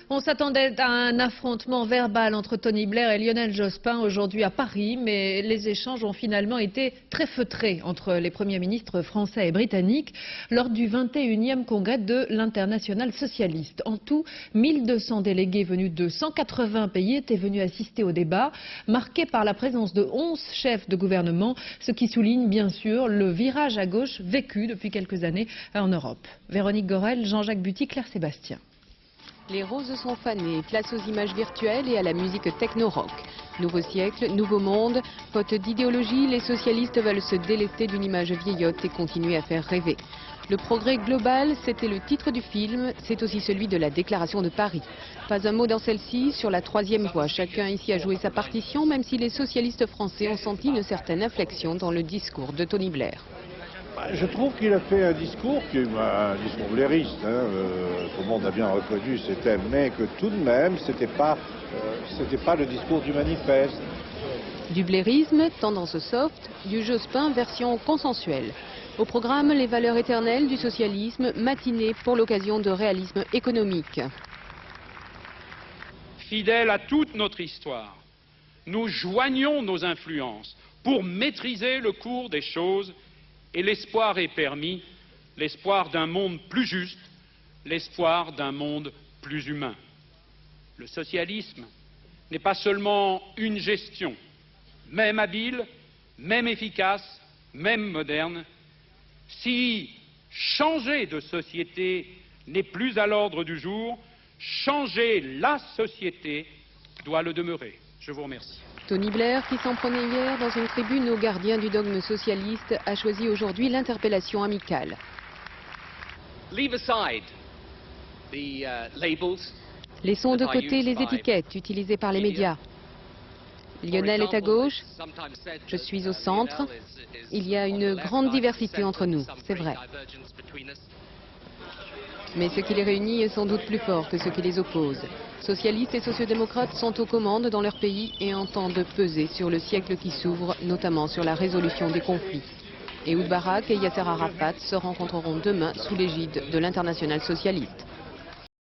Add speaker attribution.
Speaker 1: On s'attendait à un affrontement verbal entre Tony Blair et Lionel Jospin aujourd'hui à Paris, mais les échanges ont finalement été très feutrés entre les premiers ministres français et britanniques lors du 21e congrès de l'Internationale socialiste. En tout, 1200 délégués venus de 180 pays étaient venus assister au débat, marqué par la présence de 11 chefs de gouvernement, ce qui souligne bien sûr le virage à gauche vécu depuis quelques années en Europe. Véronique Gorel, Jean-Jacques Buty, Claire Sébastien.
Speaker 2: Les roses sont fanées, place aux images virtuelles et à la musique techno-rock. Nouveau siècle, nouveau monde, faute d'idéologie, les socialistes veulent se délester d'une image vieillotte et continuer à faire rêver. Le progrès global, c'était le titre du film, c'est aussi celui de la déclaration de Paris. Pas un mot dans celle-ci, sur la troisième voie, chacun ici a joué sa partition, même si les socialistes français ont senti une certaine inflexion dans le discours de Tony Blair.
Speaker 3: Je trouve qu'il a fait un discours qui est un discours blairiste, tout le monde a bien reconnu ces thèmes, mais que tout de même, c'était pas le discours du manifeste.
Speaker 2: Du blairisme, tendance soft, du Jospin, version consensuelle. Au programme, les valeurs éternelles du socialisme, matinées pour l'occasion de réalisme économique.
Speaker 4: Fidèles à toute notre histoire, nous joignons nos influences pour maîtriser le cours des choses. Et l'espoir est permis, l'espoir d'un monde plus juste, l'espoir d'un monde plus humain. Le socialisme n'est pas seulement une gestion, même habile, même efficace, même moderne. Si changer de société n'est plus à l'ordre du jour, changer la société doit le demeurer. Je vous remercie.
Speaker 2: Tony Blair, qui s'en prenait hier dans une tribune aux gardiens du dogme socialiste, a choisi aujourd'hui l'interpellation amicale. Laissons de côté les étiquettes utilisées par les médias. Lionel est à gauche, je suis au centre. Il y a une grande diversité entre nous, c'est vrai. Mais ce qui les réunit est sans doute plus fort que ce qui les oppose. Socialistes et sociodémocrates sont aux commandes dans leur pays et entendent peser sur le siècle qui s'ouvre, notamment sur la résolution des conflits. Ehud Barak et Yasser Arafat se rencontreront demain sous l'égide de l'Internationale socialiste.